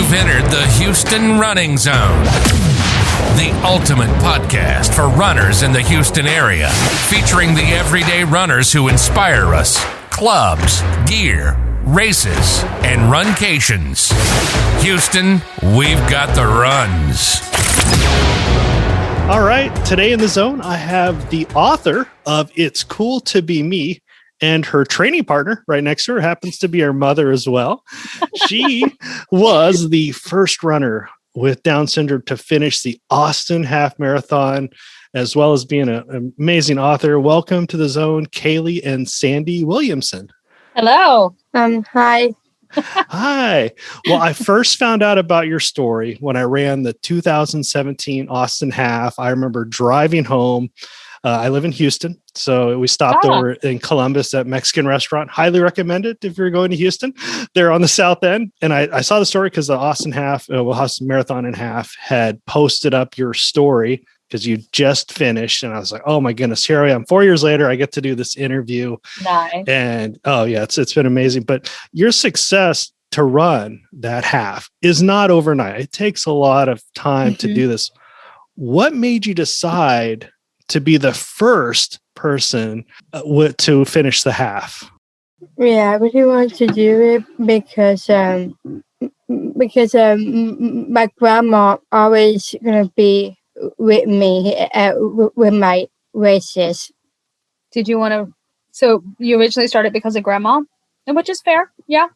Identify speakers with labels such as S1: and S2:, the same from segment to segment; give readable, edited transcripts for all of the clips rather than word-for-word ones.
S1: You've entered the Houston Running Zone, the ultimate podcast for runners in the Houston area, featuring the everyday runners who inspire us, clubs, gear, races, and runcations. Houston, we've got the runs.
S2: All right, today in the zone, I have the author of It's Cool to Be Me, and her training partner right next to her happens to be her mother as well. She was the first runner with Down syndrome to finish the Austin Half Marathon, as well as being an amazing author. Welcome to the zone, Kayleigh and Sandy Williamson.
S3: Hello.
S4: Hi.
S2: Hi. Well, I first found out about your story when I ran the 2017 Austin Half. I remember driving home. I live in Houston, so we stopped over in Columbus at Mexican restaurant. Highly recommend it if you're going to Houston. They're on the south end. And I saw the story because the Austin Austin Marathon and Half had posted up your story because you just finished. And I was like, oh my goodness, here I am. 4 years later, I get to do this interview.
S3: Nice.
S2: And it's been amazing. But your success to run that half is not overnight. It takes a lot of time to do this. What made you decide to be the first person to finish the half?
S4: Yeah, I really want to do it because my grandma always gonna be with me with my races.
S3: Did you want to? So you originally started because of grandma, and which is fair, yeah.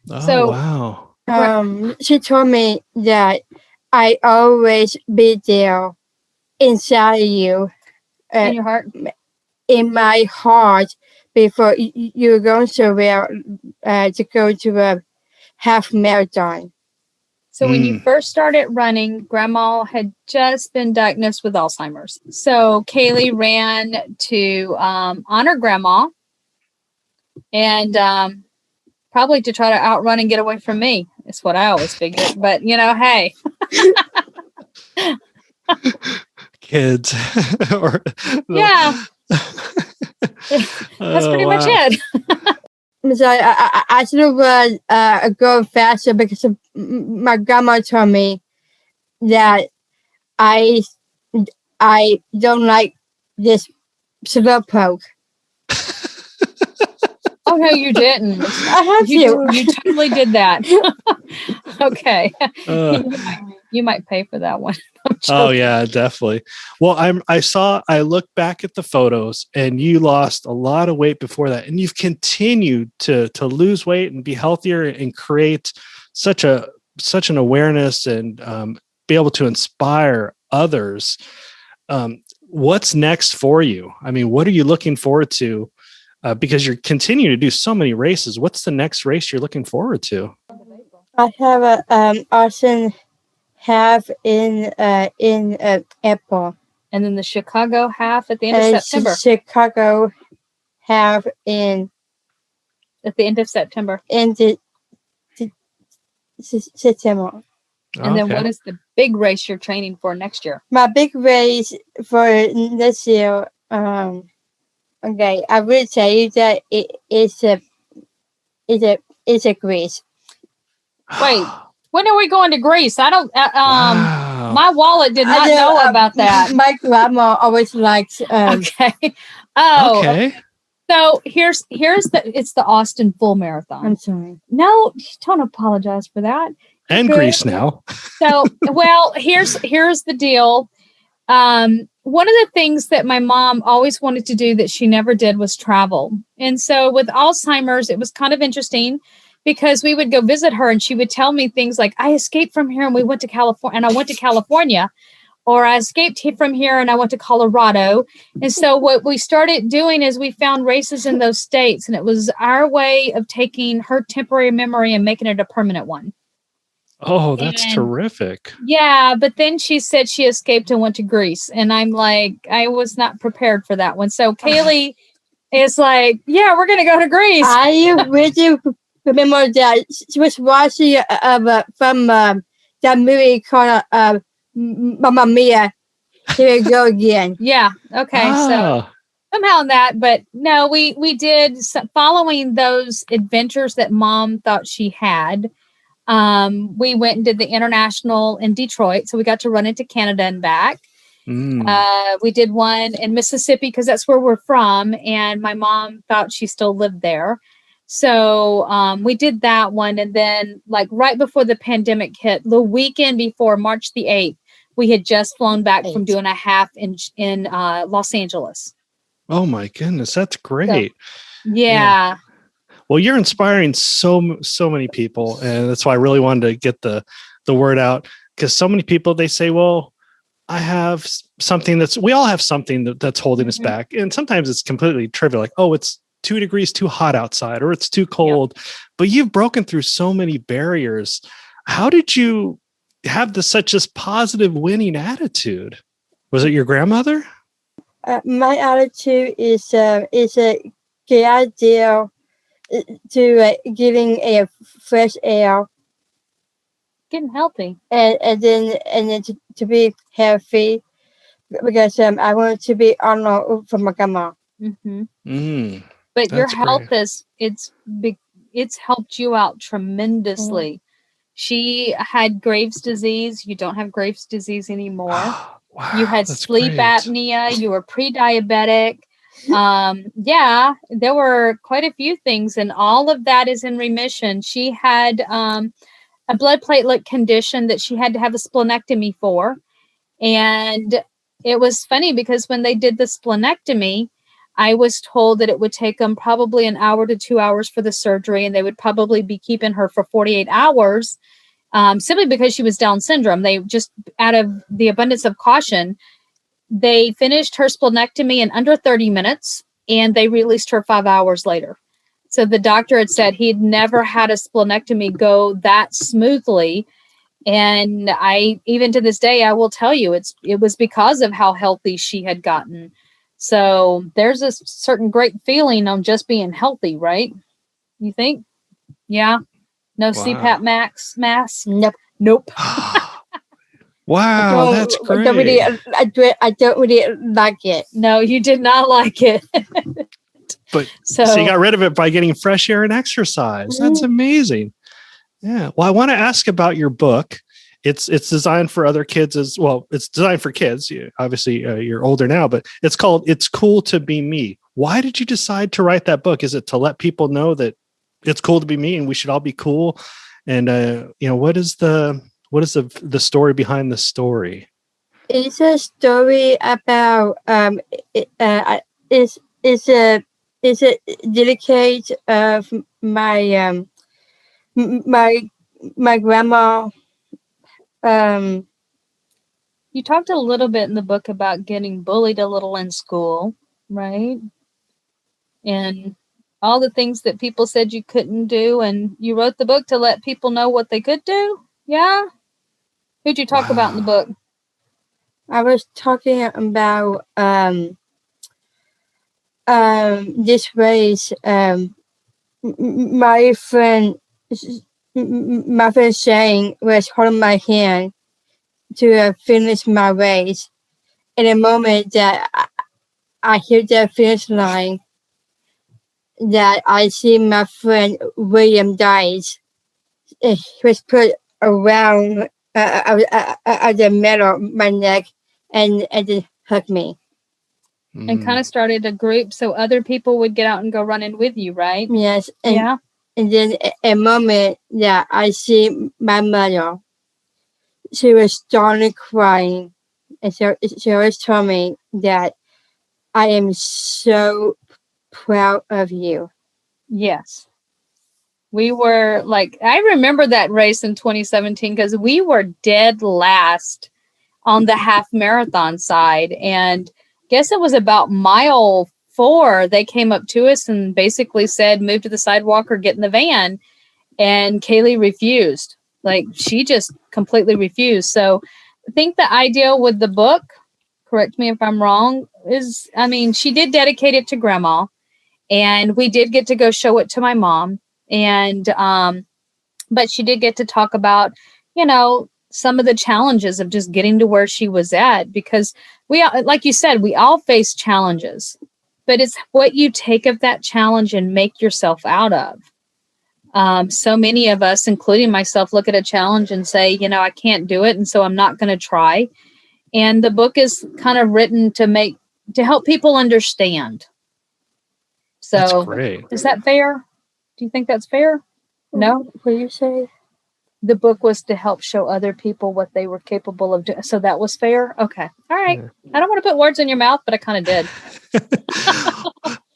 S2: Oh, wow.
S4: She told me that I always be there inside you,
S3: in your heart,
S4: in my heart, before you're going somewhere to go to a half marathon.
S3: So when you first started running, grandma had just been diagnosed with Alzheimer's. So Kayleigh ran to honor grandma and probably to try to outrun and get away from me. It's what I always figured. But, hey.
S2: Kids.
S4: Yeah.
S3: That's pretty much it.
S4: So I should have go faster because my grandma told me that I don't like this slow poke.
S3: Oh no, you didn't.
S4: I have
S3: you totally did that. Okay. You might pay for that one.
S2: Oh yeah, definitely. Well, I look back at the photos and you lost a lot of weight before that, and you've continued to lose weight and be healthier and create such an awareness and be able to inspire others. What's next for you? I mean, what are you looking forward to? Because you're continuing to do so many races. What's the next race you're looking forward to?
S4: I have a Austin half in April,
S3: and then the Chicago half at the end of September.
S4: Chicago half at the end of September. September.
S3: And then what is the big race you're training for next year?
S4: My big race for this year, okay, I will tell you that it's a Greece.
S3: Wait, when are we going to Greece? I don't.
S2: Wow.
S3: My wallet did not know about that.
S4: My grandma always likes.
S3: Okay. Oh.
S2: Okay.
S3: So here's it's the Austin Full Marathon.
S4: I'm sorry.
S3: No, don't apologize for that.
S2: And Greece now.
S3: So, well, here's the deal. One of the things that my mom always wanted to do that she never did was travel. And so with Alzheimer's, it was kind of interesting because we would go visit her and she would tell me things like, I escaped from here and we went to California and I went to California, or I escaped from here and I went to Colorado. And so what we started doing is we found races in those states, and it was our way of taking her temporary memory and making it a permanent one.
S2: Oh, that's terrific.
S3: Yeah, but then she said she escaped and went to Greece. And I'm like, I was not prepared for that one. So Kayleigh is like, yeah, we're going to go to Greece.
S4: I really remember that she was watching from that movie called Mamma Mia. Here we go again.
S3: Yeah. Okay. So somehow that, but no, we did following those adventures that Mom thought she had. We went and did the international in Detroit. So we got to run into Canada and back. We did one in Mississippi because that's where we're from. And my mom thought she still lived there. So we did that one. And then like right before the pandemic hit, the weekend before March the 8th, we had just flown back from doing a half in Los Angeles.
S2: Oh my goodness. That's great.
S3: So, yeah.
S2: Well, you're inspiring so many people. And that's why I really wanted to get the word out, because so many people, they say, well, I have something we all have something that's holding us back. And sometimes it's completely trivial. Like, oh, it's 2 degrees too hot outside, or it's too cold. Yep. But you've broken through so many barriers. How did you have such this positive winning attitude? Was it your grandmother?
S4: My attitude is a good idea to getting a fresh air,
S3: getting healthy,
S4: and then to be healthy, because I want to be honored for my grandma.
S3: But your health it's helped you out tremendously. She had Graves' disease. You don't have Graves' disease anymore.
S2: Wow,
S3: you had sleep apnea. You were pre-diabetic. There were quite a few things, and all of that is in remission. She had a blood platelet condition that she had to have a splenectomy for. And it was funny because when they did the splenectomy, I was told that it would take them probably an hour to 2 hours for the surgery, and they would probably be keeping her for 48 hours simply because she was Down syndrome. They just, out of the abundance of caution, they finished her splenectomy in under 30 minutes, and they released her 5 hours later. So the doctor had said he'd never had a splenectomy go that smoothly. And even to this day, I will tell you, it was because of how healthy she had gotten. So there's a certain great feeling on just being healthy, right? You think? Yeah. No CPAP mask? Nope.
S2: Wow, that's great.
S4: I don't really like it.
S3: No, you did not like it.
S2: But so you got rid of it by getting fresh air and exercise. That's amazing. Yeah. Well, I want to ask about your book. It's designed for other kids as well. It's designed for kids. Obviously, you're older now, but it's called "It's Cool to Be Me." Why did you decide to write that book? Is it to let people know that it's cool to be me and we should all be cool? And what is the story behind the story?
S4: It's a story about it's a dedicate of my grandma.
S3: You talked a little bit in the book about getting bullied a little in school, right? And all the things that people said you couldn't do, and you wrote the book to let people know what they could do. Yeah. Who'd you talk about in the book?
S4: I was talking about this race. My friend Shane was holding my hand to finish my race. In a moment that I hit the finish line, that I see my friend William dies. He was put around the middle of my neck and then hugged me.
S3: And kind of started a group so other people would get out and go running with you, right?
S4: Yes. And then a moment that I see my mother, she was starting crying. And she always told me that I am so proud of you.
S3: Yes. We were I remember that race in 2017 because we were dead last on the half marathon side. And guess it was about mile 4. They came up to us and basically said, move to the sidewalk or get in the van. And Kayleigh refused. She just completely refused. So I think the idea with the book, correct me if I'm wrong, is, she did dedicate it to Grandma. And we did get to go show it to my mom. And, but she did get to talk about, some of the challenges of just getting to where she was at, because like you said, we all face challenges, but it's what you take of that challenge and make yourself out of. So many of us, including myself, look at a challenge and say, I can't do it. And so I'm not going to try. And the book is kind of written to help people understand. So
S2: that's great.
S3: Is that fair? Do you think that's fair? No?
S4: What do you say?
S3: The book was to help show other people what they were capable of doing. So that was fair? Okay. All right.
S2: Yeah.
S3: I don't want to put words in your mouth, but I kind of did.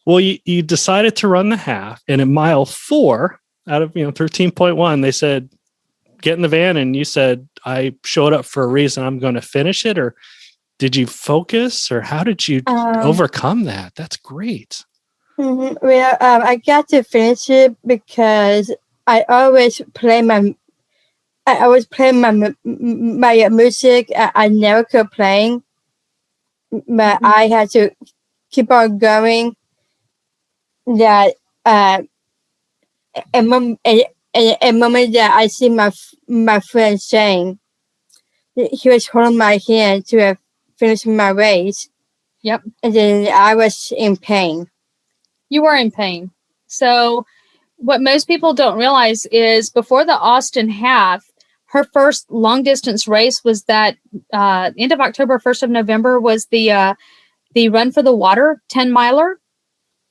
S2: Well, you decided to run the half, and at mile 4 out of 13.1, they said, get in the van, and you said, I showed up for a reason. I'm going to finish it. Or did you focus, or how did you overcome that? That's great.
S4: Well, I got to finish it because I always play my music. I never quit playing, but I had to keep on going. That a moment that I see my friend saying, he was holding my hand to finish my race.
S3: Yep.
S4: And then I was in pain.
S3: You were in pain. So what most people don't realize is before the Austin half, her first long distance race was that end of October, 1st of November was the Run for the Water 10 miler.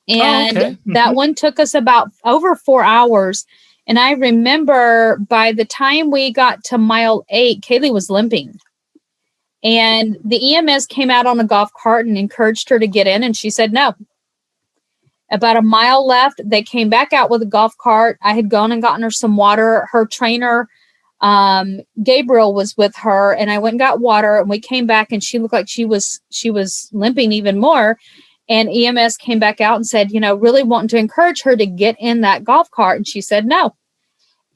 S3: And that one took us about over 4 hours. And I remember by the time we got to mile 8, Kayleigh was limping. And the EMS came out on a golf cart and encouraged her to get in. And she said no. About a mile left, they came back out with a golf cart. I had gone and gotten her some water. Her trainer, Gabriel, was with her. And I went and got water. And we came back and she looked like she was limping even more. And EMS came back out and said, really wanting to encourage her to get in that golf cart. And she said no.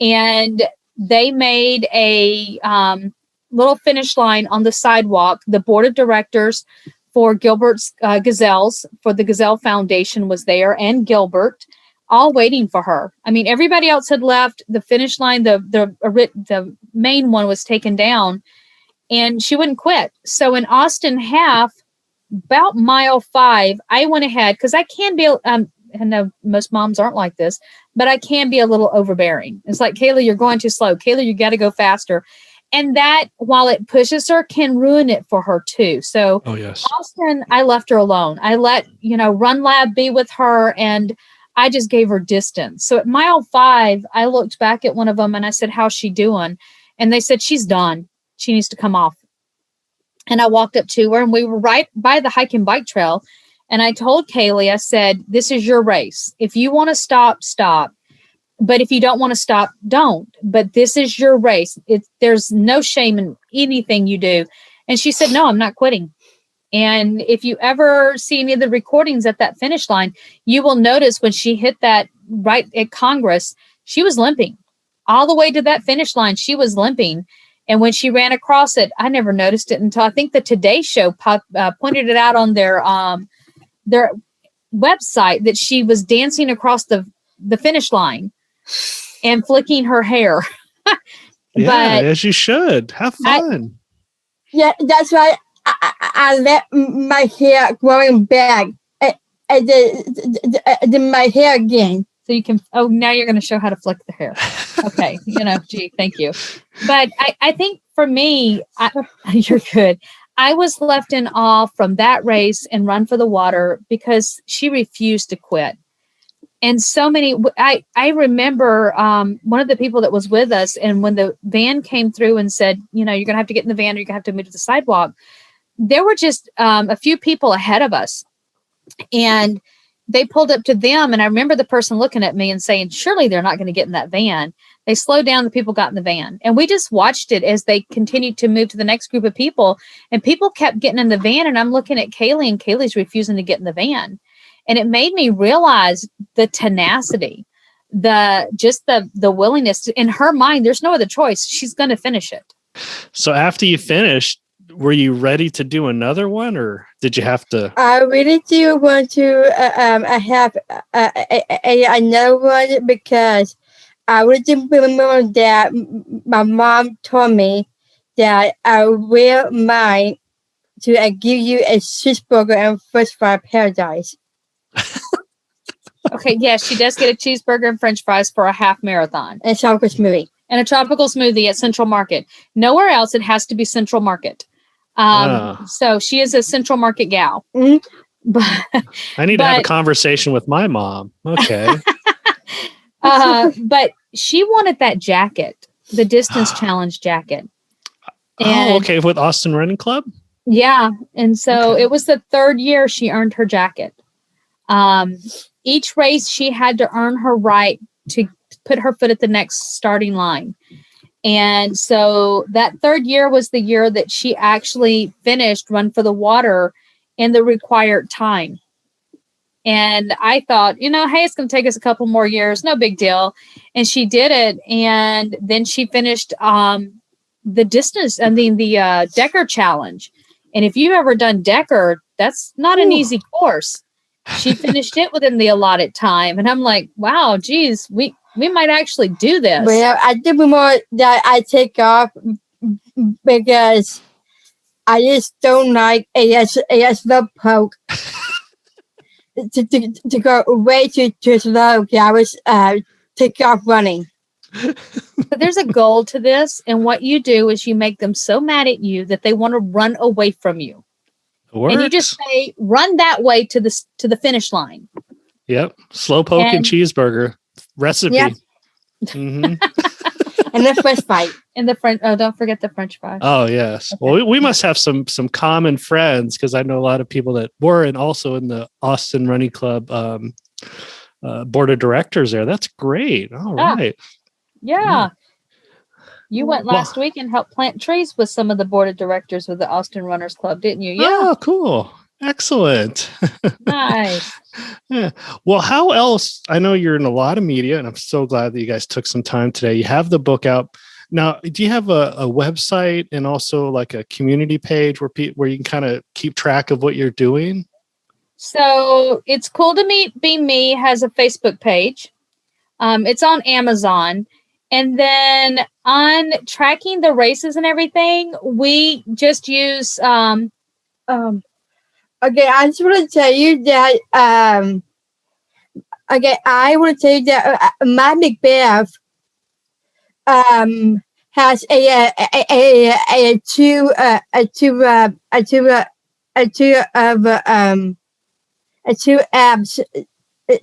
S3: And they made a little finish line on the sidewalk. The board of directors for Gilbert's Gazelles, for the Gazelle Foundation, was there, and Gilbert, all waiting for her. I mean, everybody else had left. The finish line, the main one was taken down, and she wouldn't quit. So in Austin half, about mile 5, I went ahead because I can be, I know most moms aren't like this, but I can be a little overbearing. It's like, Kayleigh, you're going too slow. Kayleigh, you got to go faster. And that, while it pushes her, can ruin it for her too. So Austin, I left her alone. I let, Run Lab be with her, and I just gave her distance. So at mile 5, I looked back at one of them and I said, how's she doing? And they said, she's done. She needs to come off. And I walked up to her, and we were right by the hike and bike trail. And I told Kayleigh, I said, this is your race. If you want to stop, stop. But if you don't want to stop, don't. But this is your race. There's no shame in anything you do. And she said, no, I'm not quitting. And if you ever see any of the recordings at that finish line, you will notice when she hit that right at Congress, she was limping. All the way to that finish line, she was limping. And when she ran across it, I never noticed it until I think the Today Show pointed it out on their website that she was dancing across the finish line and flicking her hair.
S2: Yeah, as you should. Have fun.
S4: That's why I let my hair growing back and then my hair again.
S3: So you can, now you're going to show how to flick the hair. Okay. Thank you. But I think for me, you're good. I was left in awe from that race and Run for the Water because she refused to quit. And so many, I remember one of the people that was with us, and when the van came through and said, you're going to have to get in the van or you're going to have to move to the sidewalk, there were just a few people ahead of us. And they pulled up to them, and I remember the person looking at me and saying, surely they're not going to get in that van. They slowed down, the people got in the van. And we just watched it as they continued to move to the next group of people, and people kept getting in the van. And I'm looking at Kayleigh, and Kayleigh's refusing to get in the van. And it made me realize the tenacity, the willingness in her mind. There's no other choice. She's going to finish it.
S2: So after you finished, were you ready to do another one, or did you have to?
S4: I really do want to have another one because I would remember that my mom told me that I will mind to give you a cheeseburger and French fry paradise.
S3: Okay, yes, she does get a cheeseburger and French fries for a half marathon.
S4: And a tropical smoothie.
S3: And a tropical smoothie at Central Market. Nowhere else, it has to be Central Market. So she is a Central Market gal.
S4: Mm-hmm.
S3: But
S2: I need to have a conversation with my mom. Okay.
S3: But she wanted that jacket, the distance challenge jacket. And,
S2: okay. With Austin Running Club?
S3: Yeah. And so it was the third year she earned her jacket. Each race, she had to earn her right to put her foot at the next starting line. And so that third year was the year that she actually finished Run for the Water in the required time. And I thought, hey, it's going to take us a couple more years. No big deal. And she did it. And then she finished the distance, the Decker Challenge. And if you've ever done Decker, that's not an easy course. She finished it within the allotted time. And I'm like, wow, geez, we might actually do this.
S4: Well, I did more that I take off because I just don't like a slow poke to go way too slow. I was take off running.
S3: But there's a goal to this, and what you do is you make them so mad at you that they want to run away from you. And you just say, "Run that way to the finish line."
S2: Yep, slow poke and cheeseburger recipe.
S4: Yep.
S2: Mm-hmm.
S4: And the French fry.
S3: And the French. Oh, don't forget the French fries.
S2: Oh yes.
S3: Okay.
S2: Well, we must have some common friends because I know a lot of people that were and also in the Austin Running Club board of directors there. That's great. All right.
S3: Yeah. You went last week and helped plant trees with some of the board of directors with the Austin Runners Club, didn't you? Yeah.
S2: Oh, cool. Excellent.
S3: Nice.
S2: Yeah. Well, how else? I know you're in a lot of media, and I'm so glad that you guys took some time today. You have the book out. Now, do you have a website and also like a community page where you can kind of keep track of what you're doing?
S3: So It's Cool to Be Me has a Facebook page. It's on Amazon. And then on tracking the races and everything, we just use
S4: okay, I just want to tell you that my Macbeth has two apps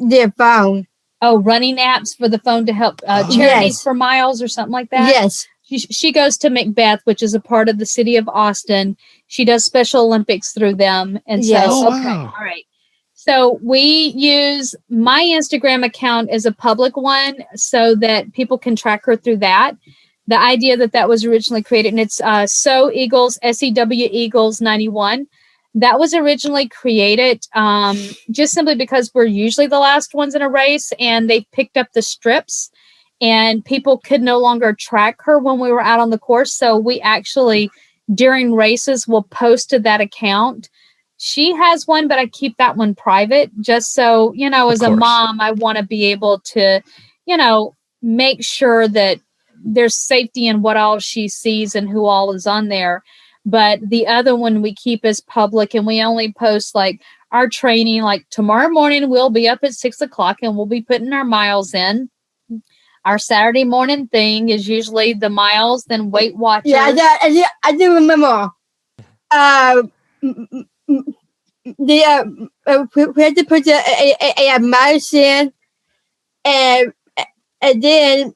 S4: their phone.
S3: Oh, running apps for the phone to help charities for miles or something like that?
S4: Yes.
S3: She goes to Macbeth, which is a part of the city of Austin. She does Special Olympics through them. And so,
S2: wow.
S3: All right. So we use my Instagram account as a public one so that people can track her through that. The idea that was originally created, and it's So Eagles, SEW Eagles 91. That was originally created just simply because we're usually the last ones in a race, and they picked up the strips and people could no longer track her when we were out on the course. So we actually, during races, will post to that account. She has one, but I keep that one private just so, as a mom, I want to be able to, make sure that there's safety in what all she sees and who all is on there. But the other one we keep as public, and we only post like our training. Like tomorrow morning, we'll be up at 6:00 and we'll be putting our miles in. Our Saturday morning thing is usually the miles, then Weight Watchers.
S4: Yeah, I do remember. We had to put a mouse in, and then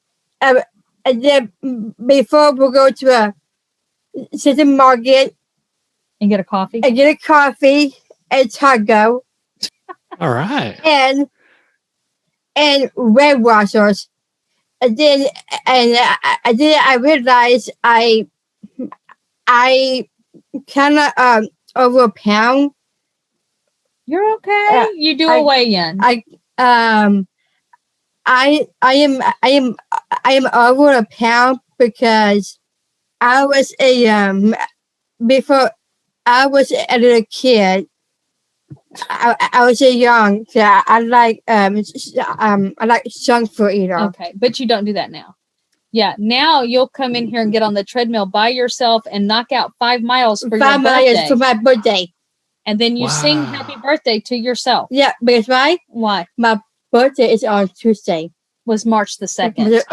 S4: before we go to a supermarket
S3: and get a coffee.
S4: And taco.
S2: All right.
S4: And Weight Watchers. And then I realized I kind of over a pound.
S3: You're okay. You do a weigh-in.
S4: I am over a pound because I was before I was a little kid. I was young, so I like junk food.
S3: Okay, but you don't do that now. Yeah, now you'll come in here and get on the treadmill by yourself and knock out 5 miles for your birthday. 5 miles
S4: for my birthday,
S3: and then you sing "Happy Birthday" to yourself.
S4: Yeah, because why?
S3: Why?
S4: My birthday is on Tuesday.
S3: Was March the 2nd.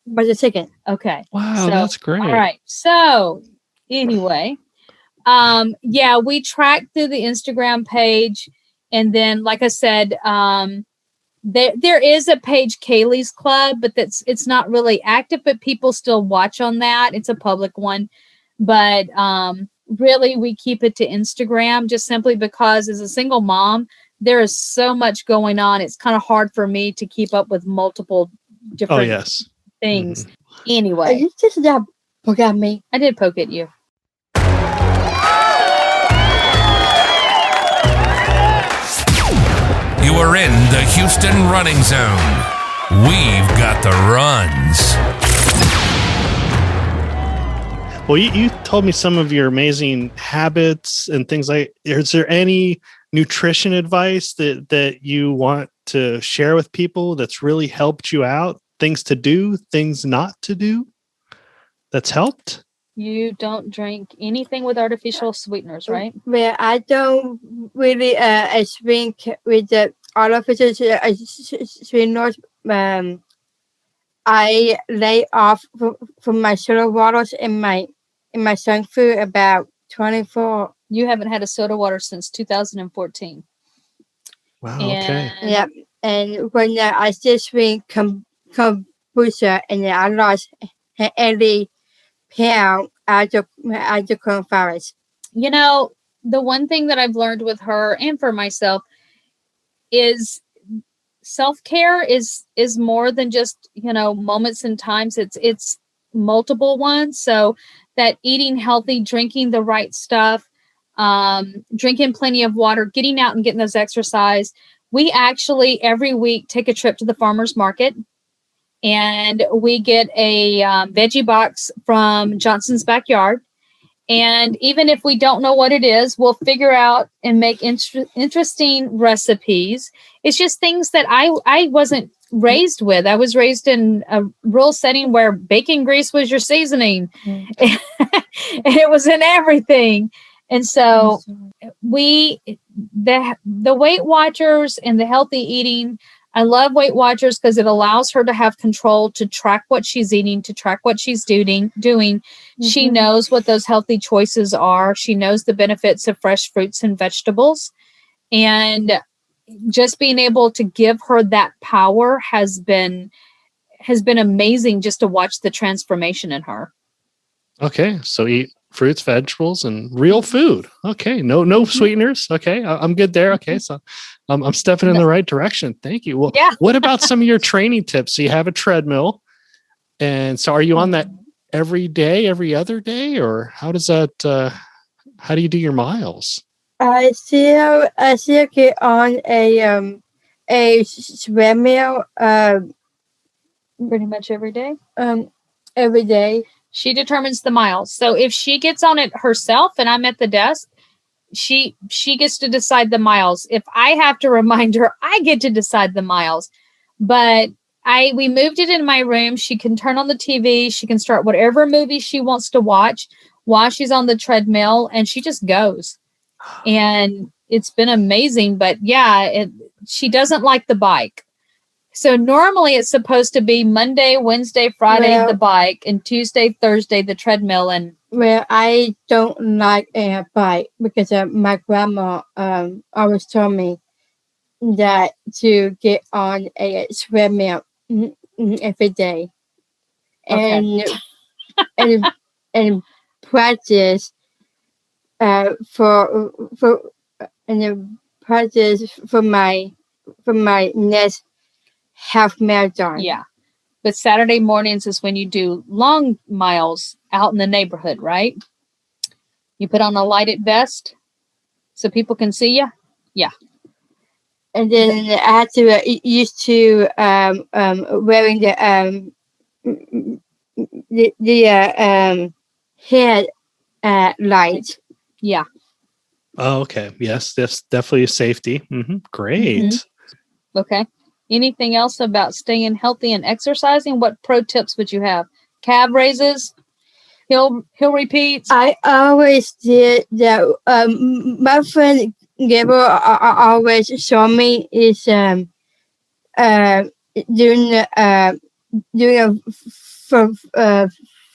S4: March the 2nd.
S3: Okay.
S2: Wow, that's great.
S3: All right. So anyway, we track through the Instagram page. And then, like I said, there is a page, Kayleigh's Club, but it's not really active, but people still watch on that. It's a public one. But really, we keep it to Instagram just simply because as a single mom, there is so much going on. It's kind of hard for me to keep up with multiple different things. Mm-hmm. Anyway.
S4: You just poke at me.
S3: I did poke at you.
S1: You are in the Houston running zone. We've got the runs.
S2: Well, you told me some of your amazing habits and things like. Is there any nutrition advice that you want to share with people that's really helped you out? Things to do, things not to do that's helped?
S3: You don't drink anything with artificial sweeteners, right?
S4: Well, I don't really drink with the artificial sweeteners. I lay off from my soda waters and my junk food about 24.
S3: You haven't had a soda water since 2014.
S2: Wow. Okay.
S4: Yeah, and when I still drink kombucha, and I lost 80 pounds after coronavirus.
S3: You know, the one thing that I've learned with her and for myself is self-care is more than just, moments and times. It's multiple ones. So that eating healthy, drinking the right stuff, drinking plenty of water, getting out and getting those exercise. We actually every week take a trip to the farmer's market, and we get a veggie box from Johnson's Backyard. And even if we don't know what it is, we'll figure out and make interesting recipes. It's just things that I wasn't raised with. I was raised in a rural setting where bacon grease was your seasoning. And it was in everything. And so the Weight Watchers and the healthy eating, I love Weight Watchers because it allows her to have control, to track what she's eating, to track what she's doing. Mm-hmm. She knows what those healthy choices are. She knows the benefits of fresh fruits and vegetables. And just being able to give her that power has been amazing just to watch the transformation in her.
S2: Okay. So eat fruits, vegetables, and real food. Okay. No sweeteners. Okay. I'm good there. Okay. So I'm stepping in the right direction. Thank you. Well, what about some of your training tips? So you have a treadmill. And so are you on that every day, every other day, or how does that, how do you do your miles?
S4: I still get on a treadmill
S3: pretty much every day.
S4: Every day.
S3: She determines the miles. So if she gets on it herself and I'm at the desk, she gets to decide the miles. If I have to remind her, I get to decide the miles. But we moved it in my room. She can turn on the TV. She can start whatever movie she wants to watch while she's on the treadmill, and she just goes. And it's been amazing. But she doesn't like the bike. So normally it's supposed to be Monday, Wednesday, Friday, the bike, and Tuesday, Thursday, the treadmill. And
S4: I don't like a bike because my grandma always told me that to get on a treadmill every day and practice for my next half marathon.
S3: Yeah. But Saturday mornings is when you do long miles out in the neighborhood, right? You put on a lighted vest so people can see you. Yeah.
S4: And then I had to used to wearing the head light.
S3: Yeah.
S2: Oh, okay. Yes, that's definitely a safety. Mm-hmm. Great.
S3: Mm-hmm. Okay. Anything else about staying healthy and exercising? What pro tips would you have? Calf raises? Hill repeats?
S4: I always did that. My friend Gabriel always show me is doing a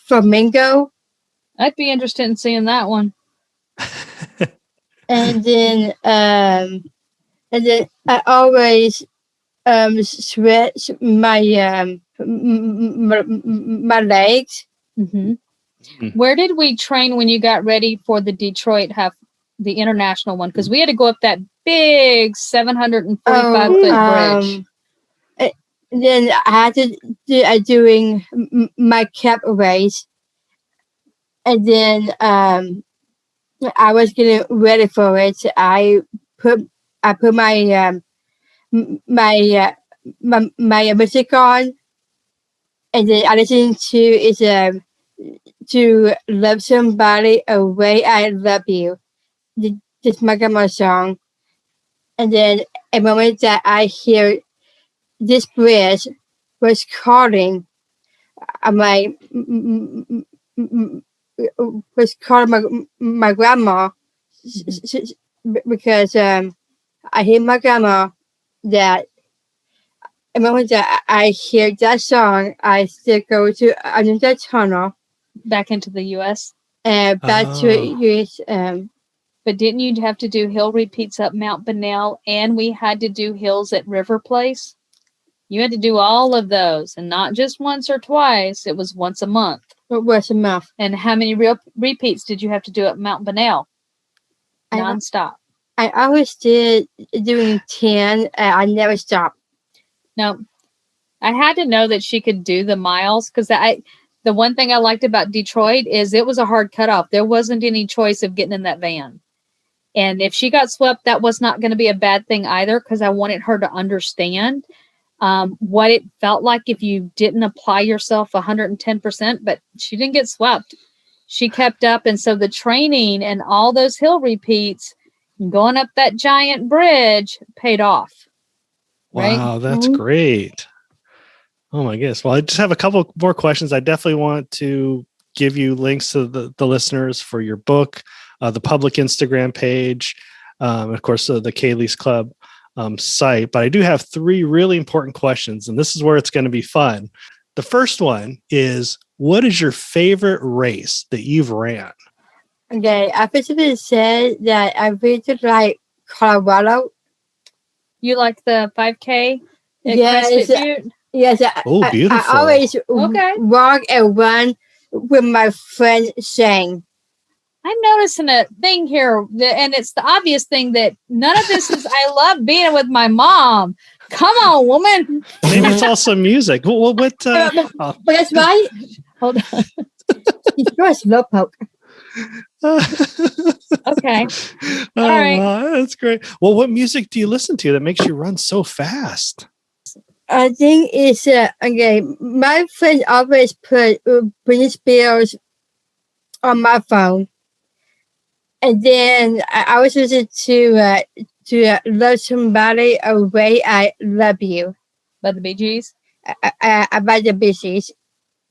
S4: flamingo.
S3: I'd be interested in seeing that one.
S4: And then I always stretch my legs.
S3: Mm-hmm. Where did we train when you got ready for the Detroit the international one? Because we had to go up that big 745-foot bridge.
S4: Then I had to doing my cap race, and then I was getting ready for it. I put my music on, and then I listened to Love Somebody a Way I Love You. This my grandma song. And then a moment that I hear this bridge was calling, I'm like, was calling my grandma because I hear my grandma that a moment that I hear that song, I still go to another tunnel.
S3: Back into the U.S.?
S4: Back to U.S.
S3: But didn't you have to do hill repeats up Mount Bunnell, and we had to do hills at River Place? You had to do all of those, and not just once or twice. It was once a month.
S4: Once a month.
S3: And how many repeats did you have to do at Mount Bunnell? Nonstop.
S4: I always did doing 10. I never stopped.
S3: No. I had to know that she could do the miles, because the one thing I liked about Detroit is it was a hard cutoff. There wasn't any choice of getting in that van. And if she got swept, that was not going to be a bad thing either, because I wanted her to understand what it felt like if you didn't apply yourself 110%, but she didn't get swept. She kept up. And so the training and all those hill repeats and going up that giant bridge paid off. Right?
S2: Wow, that's great. Oh my goodness. Well, I just have a couple more questions. I definitely want to give you links to the listeners for your book, the public Instagram page, of course, the Kayleigh's Club site. But I do have 3 really important questions, and this is where it's going to be fun. The first one is, what is your favorite race that you've ran?
S4: Okay, I basically said that I really like Colorado.
S3: You like the 5K at Crested Butte?
S4: Yes.
S2: Beautiful.
S4: I always walk and run with my friend Shane.
S3: I'm noticing a thing here, and it's the obvious thing that none of this is, I love being with my mom. Come on, woman.
S2: Maybe it's also music. What?
S4: But that's right.
S3: Hold on.
S4: You're a slowpoke.
S3: Okay. All right.
S2: That's great. Well, what music do you listen to that makes you run so fast?
S4: I think it's okay. My friend always put Britney Spears on my phone, and then I was listening to Love Somebody a Way I Love You
S3: By the Bee Gees?
S4: By the Bee Gees.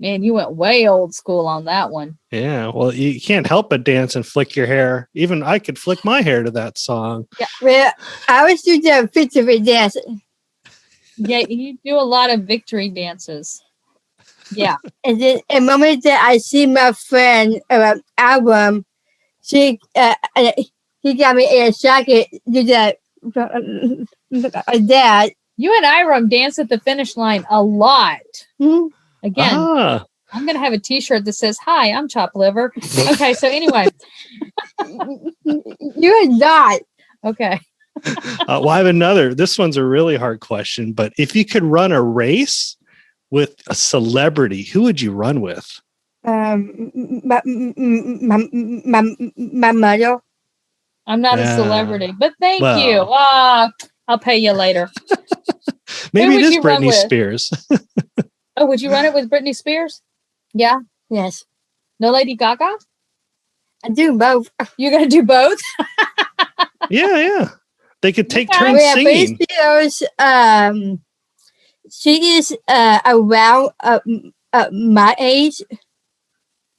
S3: Man, you went way old school on that one.
S2: Yeah, well, you can't help but dance and flick your hair. Even I could flick my hair to that song.
S4: Yeah, well, I always do the victory dance.
S3: Yeah, you do a lot of victory dances. Yeah.
S4: And then a moment that I see my friend Iram, he got me a jacket, do that.
S3: You and Iram dance at the finish line a lot.
S4: Mm-hmm.
S3: Again, I'm going to have a t-shirt that says, "Hi, I'm Chop Liver." Okay, so anyway.
S4: You're not.
S3: Okay.
S2: Well, I have another. This one's a really hard question, but if you could run a race with a celebrity, who would you run with?
S4: My mother.
S3: I'm not a celebrity, but thank you. I'll pay you later.
S2: Maybe it is Britney Spears.
S3: Oh, would you run it with Britney Spears? Yeah.
S4: Yes.
S3: No Lady Gaga?
S4: I do both.
S3: You're going to do both?
S2: Yeah. They could take turns singing.
S4: Britney Spears, she is around my age.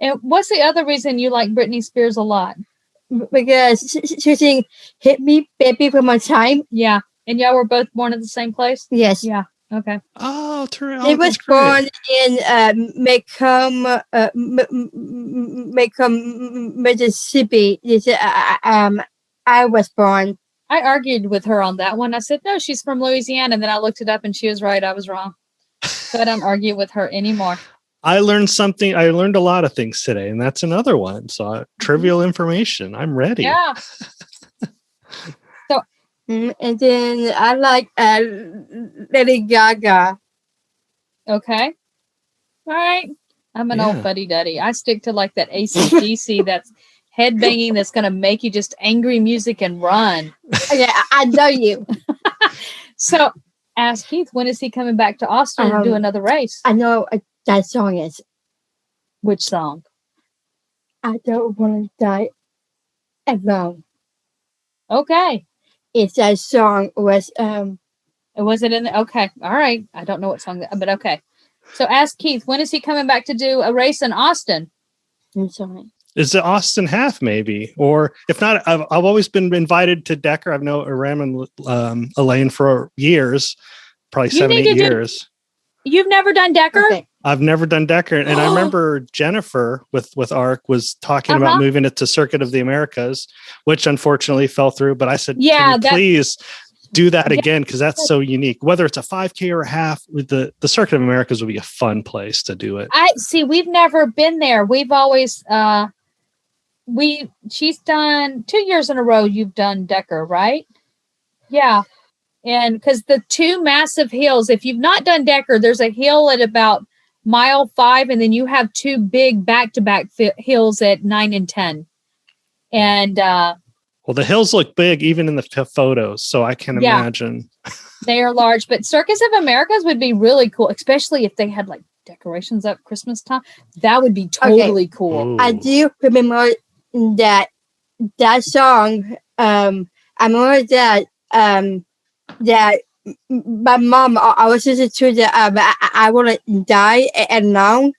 S3: And what's the other reason you like Britney Spears a lot?
S4: Because she sing "Hit Me, Baby" from my time.
S3: Yeah. And y'all were both born at the same place?
S4: Yes.
S3: Yeah. Okay.
S2: Oh,
S4: He was born in Macomb, Mississippi. I was born.
S3: I argued with her on that one. I said, no, she's from Louisiana. And then I looked it up and she was right. I was wrong. So I don't argue with her anymore.
S2: I learned something. I learned a lot of things today, and that's another one. So trivial information. I'm ready.
S3: Yeah. So,
S4: and then I like Lady Gaga.
S3: Okay. All right. I'm an old fuddy-duddy. I stick to like that AC/DC that's headbanging that's going to make you just angry music and run.
S4: Yeah, I know you.
S3: So ask Keith, when is he coming back to Austin to do another race?
S4: I know that song is.
S3: Which song?
S4: I don't want to die alone.
S3: Okay.
S4: It's that song was
S3: Was it in the okay. All right. I don't know what song but okay. So ask Keith, when is he coming back to do a race in Austin?
S4: I'm sorry.
S2: Is it Austin half maybe? Or if not, I've always been invited to Decker. I've known Iram and Elaine for years, probably 7-8 years.
S3: You've never done Decker?
S4: Okay.
S2: I've never done Decker. And I remember Jennifer with ARC was talking about moving it to Circuit of the Americas, which unfortunately fell through. But I said, please do that again, because that's so unique. Whether it's a 5K or a half, with the Circuit of Americas would be a fun place to do it.
S3: I see. We've never been there. We've always she's done 2 years in a row. You've done Decker, right? Yeah. And because the two massive hills, if you've not done Decker, there's a hill at about mile 5, and then you have two big back-to-back hills at 9 and 10. And
S2: well, the hills look big even in the photos, so I can imagine.
S3: They are large, but Circus of Americas would be really cool, especially if they had like decorations up Christmas time. That would be totally cool.
S2: Ooh.
S4: I do remember that song. I remember that my mom, I was listening to the I Want to Die Alone.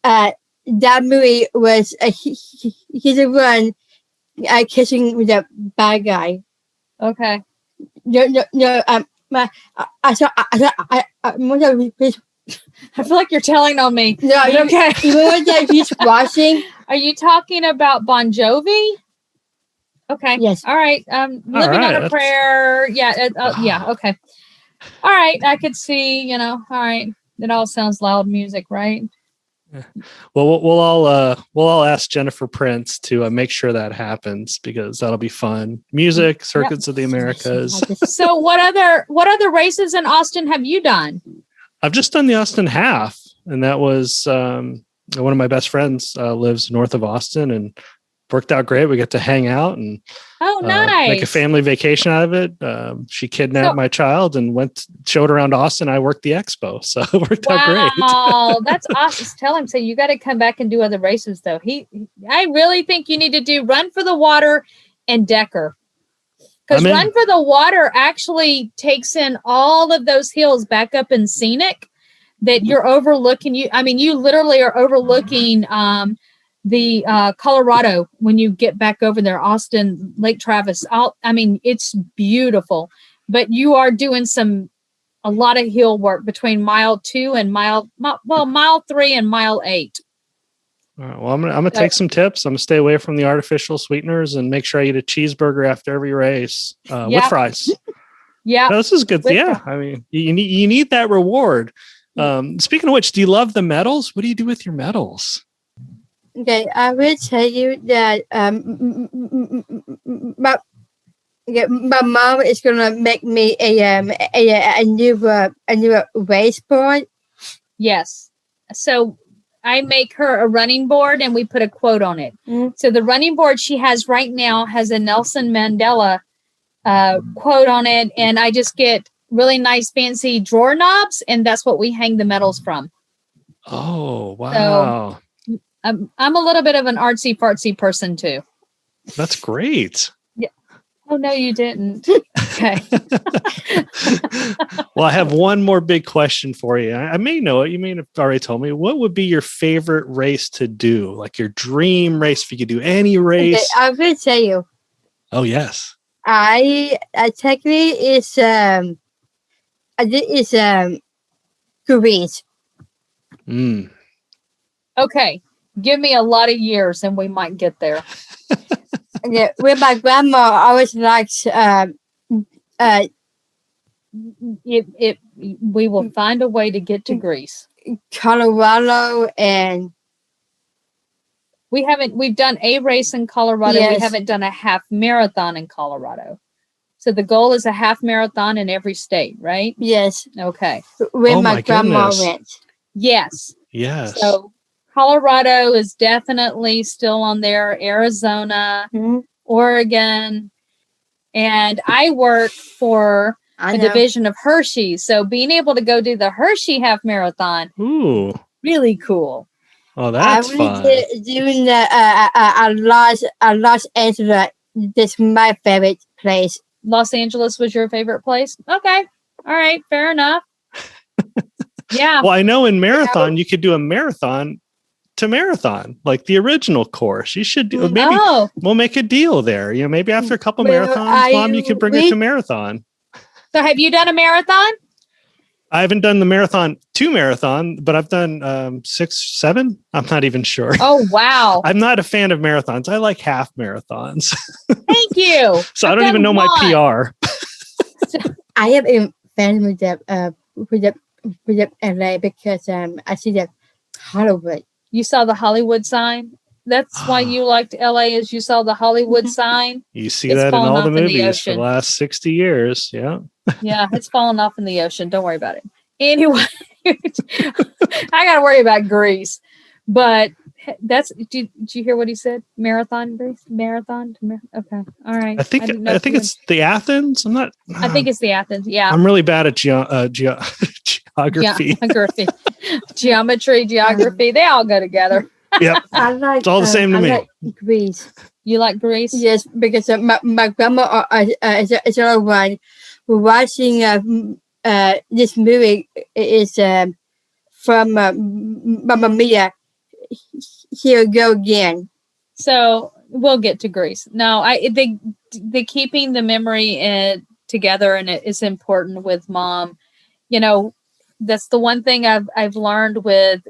S4: That movie was he's a run kissing with a bad guy.
S3: Okay.
S4: No. I
S3: feel like you're telling on me.
S4: No,
S3: okay.
S4: You remember that he's watching?
S3: Are you talking about Bon Jovi? Okay.
S4: Yes.
S3: All right. Living on a Prayer. Yeah. Yeah. Okay. All right. I could see, all right. It all sounds loud music, right?
S2: Well, we'll all ask Jennifer Prince to make sure that happens, because that'll be fun. Music, Circuits of the Americas.
S3: So what other races in Austin have you done?
S2: I've just done the Austin half, and that was one of my best friends lives north of Austin, and worked out great. We got to hang out and
S3: nice.
S2: Make a family vacation out of it. She kidnapped my child and showed around Austin. I worked the expo, so it worked out great.
S3: Oh, that's awesome. Tell him, so you got to come back and do other races though. I really think you need to do Run for the Water and Decker. Because Run for the Water actually takes in all of those hills back up in Scenic that you're overlooking. You literally are overlooking the Colorado when you get back over there, Austin, Lake Travis. It's beautiful, but you are doing a lot of hill work between mile 2 and mile 3 and mile 8.
S2: All right, well, I'm gonna take some tips. I'm gonna stay away from the artificial sweeteners and make sure I eat a cheeseburger after every race with fries.
S3: Yeah,
S2: this is good. You need that reward. Speaking of which, do you love the medals? What do you do with your medals?
S4: Okay, I will tell you that my mom is gonna make me a new race board.
S3: Yes, so I make her a running board and we put a quote on it. Mm-hmm. So the running board she has right now has a Nelson Mandela quote on it, and I just get really nice fancy drawer knobs, and that's what we hang the medals from.
S2: Oh wow!
S3: So, I'm a little bit of an artsy fartsy person too.
S2: That's great.
S3: Yeah. Oh no, you didn't. Okay.
S2: Well, I have one more big question for you. I may know it. You may have already told me. What would be your favorite race to do? Like your dream race, if you could do any race?
S4: Okay, I'm going to tell you.
S2: Oh, yes.
S4: I technically is It's Greece.
S3: Okay. Give me a lot of years and we might get there.
S4: Yeah, with my grandma, I always likes
S3: We will find a way to get to Greece.
S4: Colorado, and
S3: we've done a race in Colorado.
S4: Yes.
S3: We haven't done a half marathon in Colorado. So the goal is a half marathon in every state, right?
S4: yes,
S3: Okay.
S4: where
S2: Oh,
S4: my
S2: my
S4: grandma
S2: goodness.
S4: went.
S3: Yes.
S2: Yes.
S3: So Colorado is definitely still on there. Arizona,
S4: Mhm.
S3: Oregon. And I work for
S4: I
S3: a
S4: know.
S3: division of Hershey. So being able to go do the Hershey half marathon,
S2: Ooh.
S3: really cool.
S2: Oh, that's
S4: I
S2: fun.
S4: doing the Los Angeles. That's my favorite place.
S3: Los Angeles was your favorite place? Okay. All right. Fair enough. Yeah.
S2: Well, I know in marathon, you could do a marathon to marathon, like the original course. You should do, maybe
S3: Oh,
S2: we'll make a deal there. You know, maybe after a couple
S4: Well,
S2: marathons, Mom, you could bring her to marathon.
S3: so have you done a marathon?
S2: I haven't done the marathon to marathon, but I've done 6, 7. I'm not even sure.
S3: Oh, wow.
S2: I'm not a fan of marathons. I like half marathons.
S3: Thank you.
S2: So I
S3: I've
S2: don't even
S3: done
S2: know my
S3: one.
S2: PR.
S4: I am a fan with the LA because I see the Hollywood.
S3: You saw the Hollywood sign? That's why you liked LA, is you saw the Hollywood sign?
S2: You see
S3: It's
S2: that in
S3: fallen
S2: all
S3: off
S2: the
S3: in the
S2: movies for
S3: ocean.
S2: the last 60 years. Yeah.
S3: Yeah, it's fallen off in the ocean. Don't worry about it. Anyway, I got to worry about Greece. But that's, did you hear what he said? Marathon, Greece? Marathon? Okay. All right.
S2: I think it's the Athens. I'm not.
S3: I think it's the Athens. Yeah.
S2: I'm really bad at geography.
S3: Geometry, geography. They all go together.
S2: Yep.
S4: I like.
S2: It's all the same to
S4: I
S2: me.
S4: like Greece.
S3: You like Greece?
S4: Yes, because my grandma is another one. Watching this movie is from Mamma Mia. Here we go again.
S3: So we'll get to Greece. No, they keeping the memory together, and it is important with Mom. You know, that's the one thing I've learned with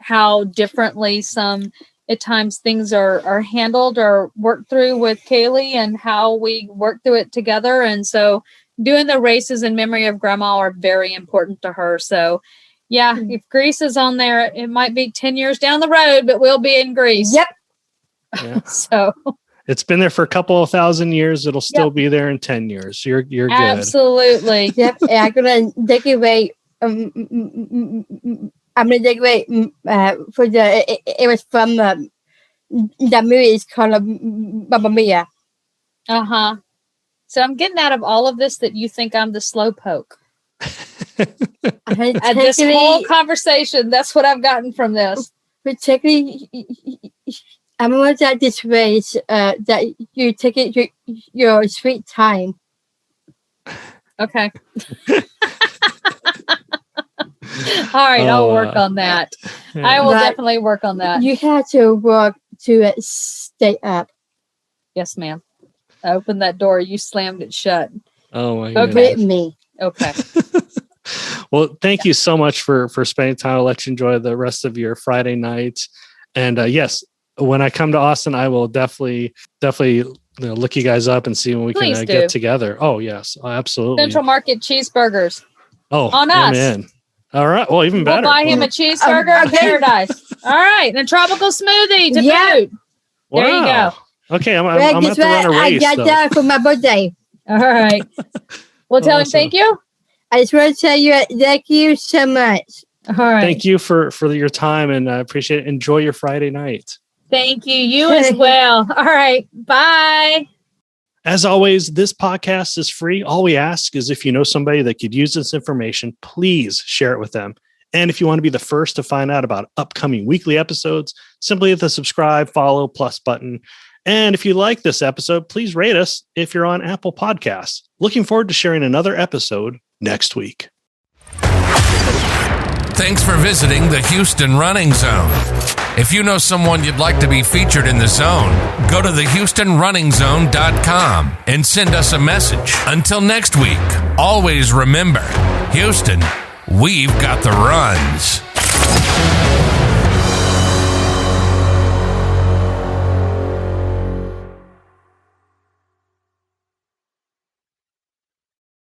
S3: how differently some at times things are handled or worked through with Kayleigh, and how we work through it together. And so doing the races in memory of Grandma are very important to her. So yeah, if Greece is on there, it might be 10 years down the road, but we'll be in Greece.
S4: Yep.
S2: Yeah.
S3: So
S2: It's been there for a couple of thousand years. It'll still be there in 10 years. You're good.
S3: absolutely.
S4: Yep. And I'm gonna decorate. I'm gonna decorate for the. It was from the movie. It's called Mamma Mia.
S3: Uh-huh. So I'm getting out of all of this that you think I'm the slowpoke. At this whole conversation, that's what I've gotten from this.
S4: Particularly, I'm going to this race that you take it your sweet time.
S3: Okay. All right, I'll work on that. I will definitely work on that.
S4: You had to work to stay up.
S3: Yes, ma'am. I opened that door. You slammed it shut.
S2: Oh my
S3: Okay.
S2: goodness.
S4: With me.
S3: Okay.
S2: Well, thank you so much for spending time. I'll let you enjoy the rest of your Friday nights. And yes, when I come to Austin, I will definitely look you guys up and see when we
S3: Please
S2: can
S3: do.
S2: get together. Oh yes, absolutely.
S3: Central Market cheeseburgers.
S2: Oh,
S3: on us.
S2: Amen. All right. Well, even
S3: We'll
S2: better.
S3: buy him a cheeseburger in paradise. All right. And a tropical smoothie to boot. There you go.
S2: Okay, I'm going to have to run a race.
S4: I got
S2: though.
S4: that for my birthday.
S3: All right. Well, tell him
S2: Awesome.
S3: thank you.
S4: I just want to tell you thank you so much.
S3: All right.
S2: Thank you for your time, and I appreciate it. Enjoy your Friday night.
S3: Thank you. You as well. All right. Bye.
S2: As always, this podcast is free. All we ask is if you know somebody that could use this information, please share it with them. And if you want to be the first to find out about upcoming weekly episodes, simply hit the subscribe, follow, plus button. And if you like this episode, please rate us if you're on Apple Podcasts. Looking forward to sharing another episode next week.
S1: Thanks for visiting the Houston Running Zone. If you know someone you'd like to be featured in the zone, go to thehoustonrunningzone.com and send us a message. Until next week, always remember, Houston, we've got the runs.